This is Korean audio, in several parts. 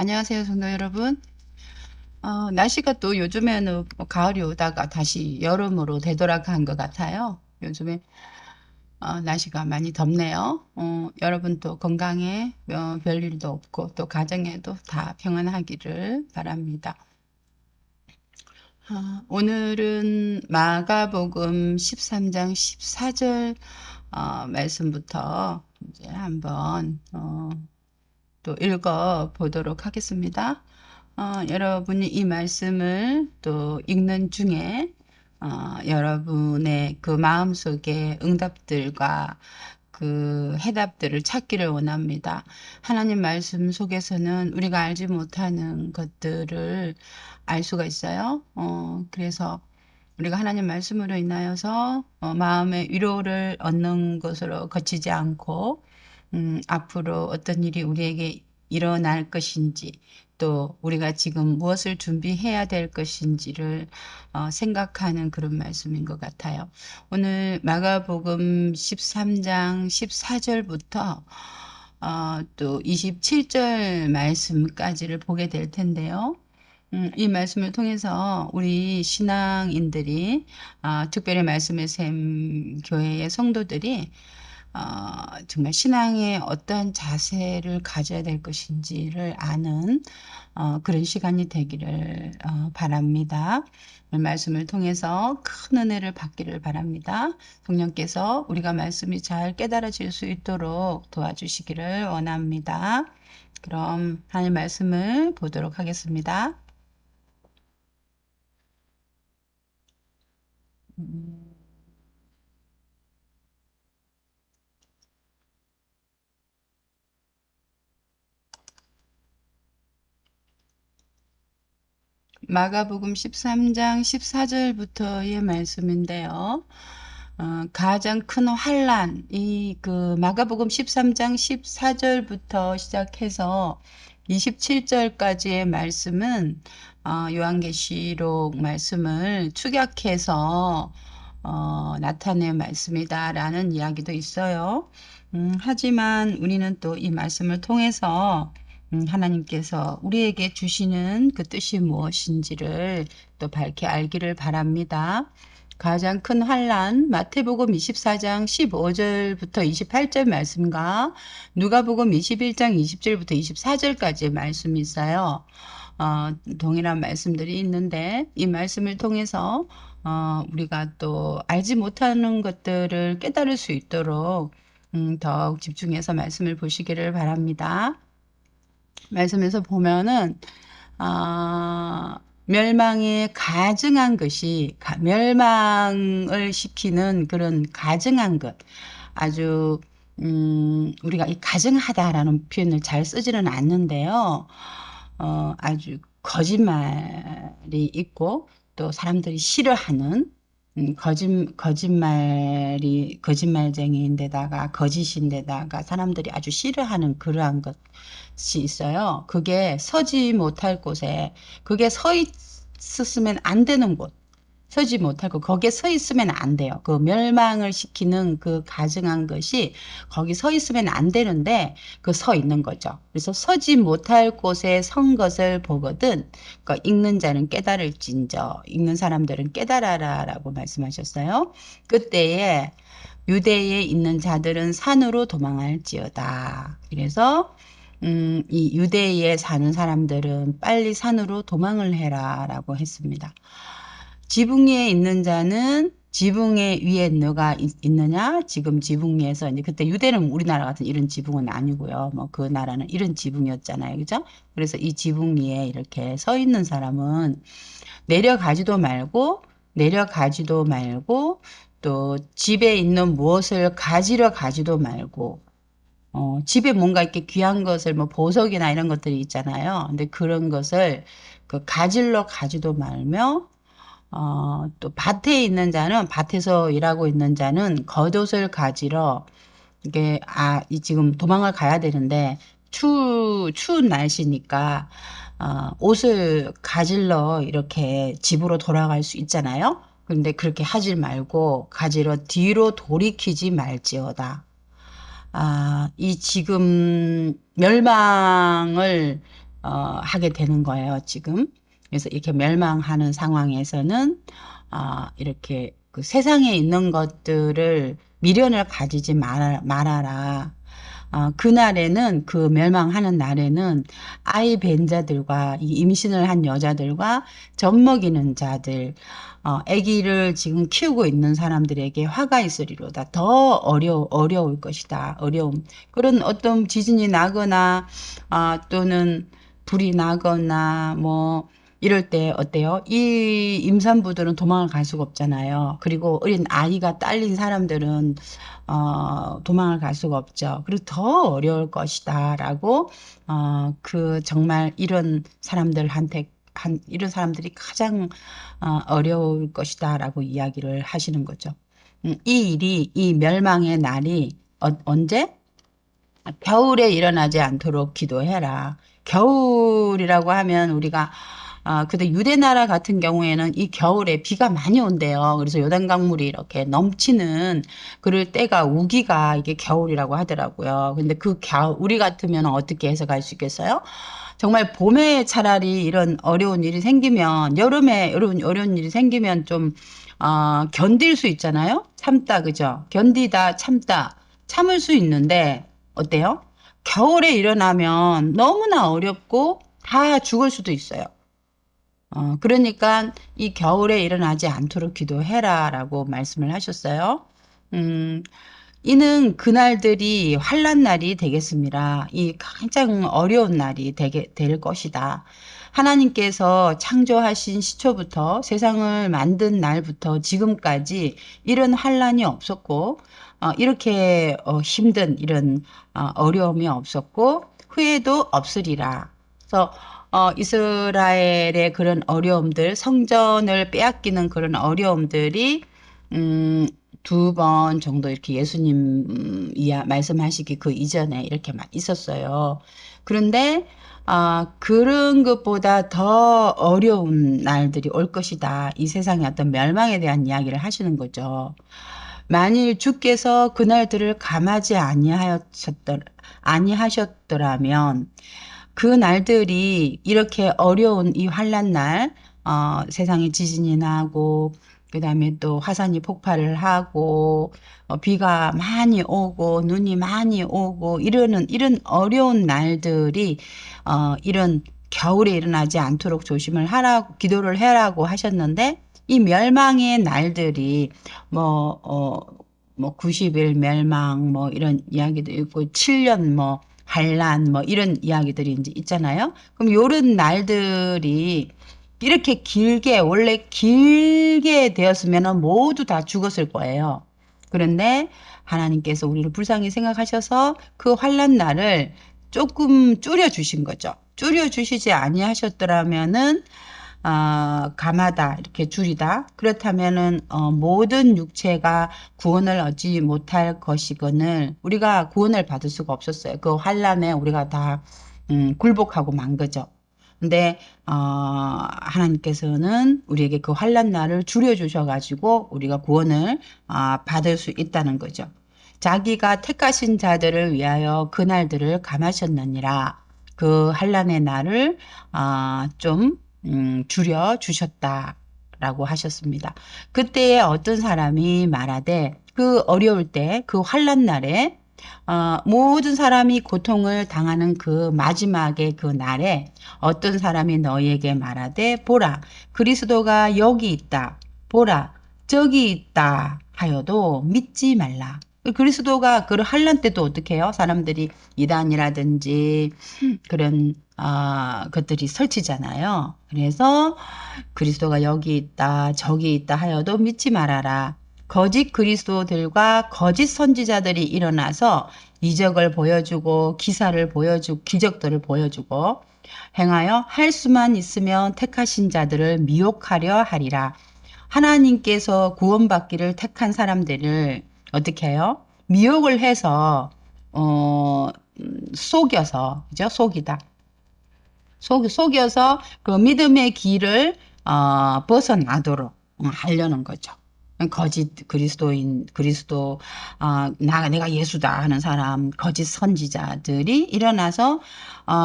안녕하세요, 성도 여러분. 날씨가 또 요즘에는 뭐 가을이 오다가 다시 여름으로 되돌아간 것 같아요. 요즘에 날씨가 많이 덥네요. 여러분 또 건강에 별일도 없고 또 가정에도 다 평안하기를 바랍니다. 오늘은 마가복음 13장 14절 말씀부터 이제 한번 또 읽어 보도록 하겠습니다. 여러분이 이 말씀을 또 읽는 중에 여러분의 그 마음속에 응답들과 그 해답들을 찾기를 원합니다. 하나님 말씀 속에서는 우리가 알지 못하는 것들을 알 수가 있어요. 그래서 우리가 하나님 말씀으로 인하여서 마음의 위로를 얻는 것으로 그치지 않고 앞으로 어떤 일이 우리에게 일어날 것인지 또 우리가 지금 무엇을 준비해야 될 것인지를 생각하는 그런 말씀인 것 같아요. 오늘 마가복음 13장 14절부터 또 27절 말씀까지를 보게 될 텐데요. 이 말씀을 통해서 우리 신앙인들이 특별히 말씀의 샘 교회의 성도들이 정말 신앙에 어떠한 자세를 가져야 될 것인지를 아는 그런 시간이 되기를 바랍니다. 말씀을 통해서 큰 은혜를 받기를 바랍니다. 성령께서 우리가 말씀이 잘 깨달아질 수 있도록 도와주시기를 원합니다. 그럼 하나님 말씀을 보도록 하겠습니다. 마가복음 13장 14절부터의 말씀인데요. 가장 큰 환란, 이 그 마가복음 13장 14절부터 시작해서 27절까지의 말씀은 요한계시록 말씀을 축약해서 나타낸 말씀이다라는 이야기도 있어요. 하지만 우리는 또 이 말씀을 통해서 하나님께서 우리에게 주시는 그 뜻이 무엇인지를 또 밝히 알기를 바랍니다. 가장 큰 환란 마태복음 24장 15절부터 28절 말씀과 누가복음 21장 20절부터 24절까지의 말씀이 있어요. 동일한 말씀들이 있는데 이 말씀을 통해서 우리가 또 알지 못하는 것들을 깨달을 수 있도록 더욱 집중해서 말씀을 보시기를 바랍니다. 말씀에서 보면은 멸망에 가증한 것이 멸망을 시키는 그런 가증한 것 아주 우리가 이 가증하다라는 표현을 잘 쓰지는 않는데요. 아주 거짓말이 있고 또 사람들이 싫어하는 거짓말쟁이인데다가 거짓인데다가 사람들이 아주 싫어하는 그러한 것이 있어요. 그게 서지 못할 곳에 그게 서 있었으면 안 되는 곳 서지 못하고 거기에 서 있으면 안 돼요. 그 멸망을 시키는 그 가증한 것이 거기 서 있으면 안 되는데 그 서 있는 거죠. 그래서 서지 못할 곳에 선 것을 보거든 그러니까 읽는 자는 깨달을진저 읽는 사람들은 깨달아라라고 말씀하셨어요. 그때에 유대에 있는 자들은 산으로 도망할지어다. 그래서 이 유대에 사는 사람들은 빨리 산으로 도망을 해라라고 했습니다. 지붕 위에 있는 자는 지붕 위에 누가 있느냐? 지금 지붕 위에서 이제 그때 유대는 우리나라 같은 이런 지붕은 아니고요. 뭐 그 나라는 이런 지붕이었잖아요. 그죠? 그래서 이 지붕 위에 이렇게 서 있는 사람은 내려가지도 말고 또 집에 있는 무엇을 가지러 가지도 말고 집에 뭔가 이렇게 귀한 것을 뭐 보석이나 이런 것들이 있잖아요. 근데 그런 것을 그 가지러 가지도 말며 또 밭에 있는 자는 밭에서 일하고 있는 자는 겉옷을 가지러 이게 이 지금 도망을 가야 되는데 추운 날씨니까 옷을 가지러 이렇게 집으로 돌아갈 수 있잖아요. 근데 그렇게 하지 말고 가지러 뒤로 돌이키지 말지어다. 이 지금 멸망을 하게 되는 거예요, 지금. 그래서 이렇게 멸망하는 상황에서는 이렇게 그 세상에 있는 것들을 미련을 가지지 말아라. 그날에는, 그 멸망하는 날에는 아이 뵌 자들과 이 임신을 한 여자들과 젖 먹이는 자들, 아기를 지금 키우고 있는 사람들에게 화가 있으리로다. 더 어려울 것이다. 어려움. 그런 어떤 지진이 나거나, 또는 불이 나거나, 뭐, 이럴 때 어때요? 이 임산부들은 도망을 갈 수가 없잖아요. 그리고 어린 아이가 딸린 사람들은 도망을 갈 수가 없죠. 그리고 더 어려울 것이다라고 정말 이런 사람들한테 이런 사람들이 가장 어려울 것이다라고 이야기를 하시는 거죠. 이 멸망의 날이 언제? 겨울에 일어나지 않도록 기도해라. 겨울이라고 하면 우리가 근데 유대 나라 같은 경우에는 이 겨울에 비가 많이 온대요. 그래서 요단강물이 이렇게 넘치는 그럴 때가 우기가 이게 겨울이라고 하더라고요. 근데 그 우리 같으면 어떻게 해석할 수 있겠어요? 정말 봄에 차라리 이런 어려운 일이 생기면 여름에 이런 어려운 일이 생기면 좀 견딜 수 있잖아요. 참다, 그죠? 견디다, 참다, 참을 수 있는데 어때요? 겨울에 일어나면 너무나 어렵고 다 죽을 수도 있어요. 그러니까 이 겨울에 일어나지 않도록 기도해라라고 말씀을 하셨어요. 음, 이는 그날들이 환난 날이 되겠습니다. 이 가장 어려운 날이 될 것이다. 하나님께서 창조하신 시초부터 세상을 만든 날부터 지금까지 이런 환난이 없었고 이렇게 힘든 이런 어려움이 없었고 후회도 없으리라. 그래서 이스라엘의 그런 어려움들, 성전을 빼앗기는 그런 어려움들이 두 번 정도 이렇게 예수님 말씀하시기 그 이전에 이렇게 막 있었어요. 그런데 그런 것보다 더 어려운 날들이 올 것이다. 이 세상의 어떤 멸망에 대한 이야기를 하시는 거죠. 만일 주께서 그날들을 감하지 아니하셨더라면 그 날들이 이렇게 어려운 이 환난 날, 세상에 지진이 나고, 그 다음에 또 화산이 폭발을 하고, 비가 많이 오고, 눈이 많이 오고, 이런 어려운 날들이, 이런 겨울에 일어나지 않도록 조심을 하라고, 기도를 해라고 하셨는데, 이 멸망의 날들이, 뭐, 90일 멸망, 뭐, 이런 이야기도 있고, 7년 뭐, 반란 뭐 이런 이야기들이 이제 있잖아요. 그럼 요런 날들이 이렇게 길게 원래 길게 되었으면 모두 다 죽었을 거예요. 그런데 하나님께서 우리를 불쌍히 생각하셔서 그 환란 날을 조금 줄여 주신 거죠. 줄여 주시지 아니하셨더라면은 감하다, 이렇게 줄이다. 그렇다면은, 모든 육체가 구원을 얻지 못할 것이거늘, 우리가 구원을 받을 수가 없었어요. 그 환란에 우리가 다, 굴복하고 만 거죠. 근데, 하나님께서는 우리에게 그 환란 날을 줄여주셔가지고, 우리가 구원을, 받을 수 있다는 거죠. 자기가 택하신 자들을 위하여 그 날들을 감하셨느니라. 그 환란의 날을, 좀, 줄여 주셨다라고 하셨습니다. 그때에 어떤 사람이 말하되 그 어려울 때 그 환난 날에 모든 사람이 고통을 당하는 그 마지막의 그 날에 어떤 사람이 너희에게 말하되 보라 그리스도가 여기 있다 보라 저기 있다 하여도 믿지 말라. 그리스도가 그 환란 때도 어떻게 해요? 사람들이 이단이라든지 그런 것들이 설치잖아요. 그래서 그리스도가 여기 있다, 저기 있다 하여도 믿지 말아라. 거짓 그리스도들과 거짓 선지자들이 일어나서 이적을 보여주고 기사를 보여주고 기적들을 보여주고 행하여 할 수만 있으면 택하신 자들을 미혹하려 하리라. 하나님께서 구원받기를 택한 사람들을 어떻게 해요? 미혹을 해서 속여서 그죠? 속이다. 속여서 그 믿음의 길을 벗어나도록 하려는 거죠. 거짓 그리스도인 그리스도 내가 예수다 하는 사람 거짓 선지자들이 일어나서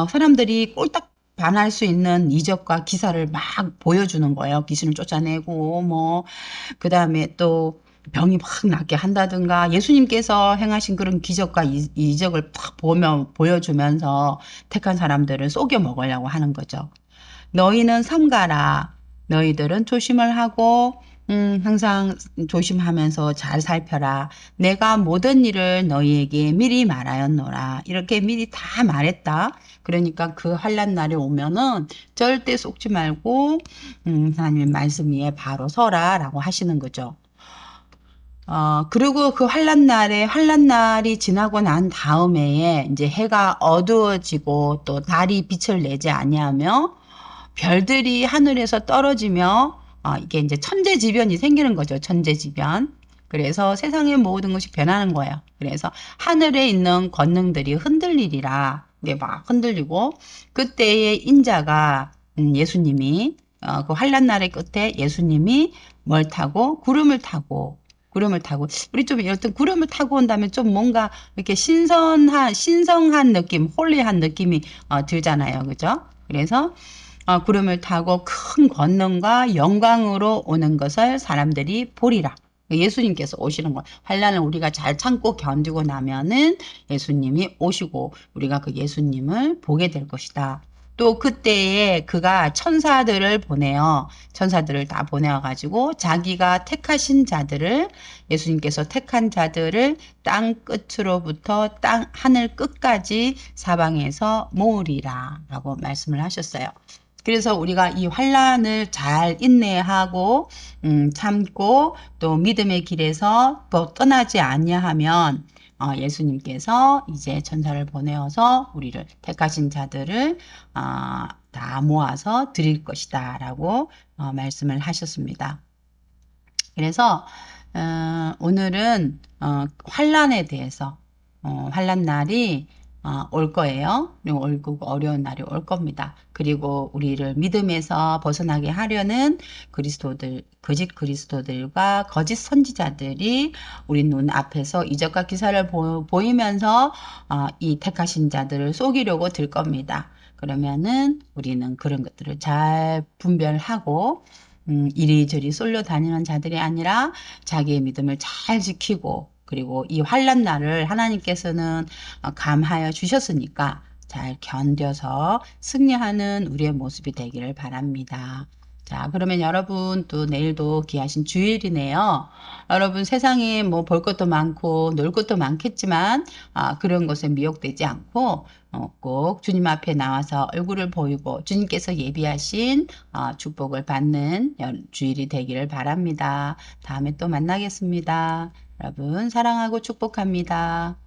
사람들이 꼴딱 반할 수 있는 이적과 기사를 막 보여주는 거예요. 귀신을 쫓아내고 뭐 그다음에 또 병이 막 낫게 한다든가 예수님께서 행하신 그런 기적과 이적을 탁 보여주면서 택한 사람들을 속여 먹으려고 하는 거죠. 너희는 삼가라. 너희들은 조심을 하고 항상 조심하면서 잘 살펴라. 내가 모든 일을 너희에게 미리 말하였노라. 이렇게 미리 다 말했다. 그러니까 그 환난 날이 오면은 절대 속지 말고 하나님의 말씀 위에 바로 서라라고 하시는 거죠. 그리고 그 환란 날이 지나고 난 다음에 이제 해가 어두워지고 또 달이 빛을 내지 아니하며 별들이 하늘에서 떨어지며 이게 이제 천재지변이 생기는 거죠. 천재지변. 그래서 세상의 모든 것이 변하는 거예요. 그래서 하늘에 있는 권능들이 흔들리리라. 네, 막 흔들리고 그때의 인자가 예수님이 그 환란 날의 끝에 예수님이 뭘 타고 구름을 타고 우리 좀 여튼 구름을 타고 온다면 좀 뭔가 이렇게 신성한 느낌, 홀리한 느낌이 들잖아요. 그죠? 그래서 구름을 타고 큰 권능과 영광으로 오는 것을 사람들이 보리라. 예수님께서 오시는 거예요. 환란을 우리가 잘 참고 견디고 나면은 예수님이 오시고 우리가 그 예수님을 보게 될 것이다. 또 그때에 그가 천사들을 보내요. 천사들을 다 보내어가지고 자기가 택하신 자들을 예수님께서 택한 자들을 땅 끝으로부터 하늘 끝까지 사방에서 모으리라 라고 말씀을 하셨어요. 그래서 우리가 이 환란을 잘 인내하고 참고 또 믿음의 길에서 또 떠나지 아니하면 예수님께서 이제 천사를 보내어서 우리를 택하신 자들을 다 모아서 드릴 것이다 라고 말씀을 하셨습니다. 그래서 오늘은 환란에 대해서 환란 날이 올 거예요. 그리고 어려운 날이 올 겁니다. 그리고 우리를 믿음에서 벗어나게 하려는 거짓 그리스도들과 거짓 선지자들이 우리 눈 앞에서 이적과 기사를 보이면서 이 택하신 자들을 속이려고 들 겁니다. 그러면은 우리는 그런 것들을 잘 분별하고 이리저리 쏠려 다니는 자들이 아니라 자기의 믿음을 잘 지키고 그리고 이 환난 날을 하나님께서는 감하여 주셨으니까 잘 견뎌서 승리하는 우리의 모습이 되기를 바랍니다. 자, 그러면 여러분 또 내일도 귀하신 주일이네요. 여러분 세상에 뭐 볼 것도 많고 놀 것도 많겠지만 그런 것에 미혹되지 않고 꼭 주님 앞에 나와서 얼굴을 보이고 주님께서 예비하신 축복을 받는 주일이 되기를 바랍니다. 다음에 또 만나겠습니다. 여러분 사랑하고 축복합니다.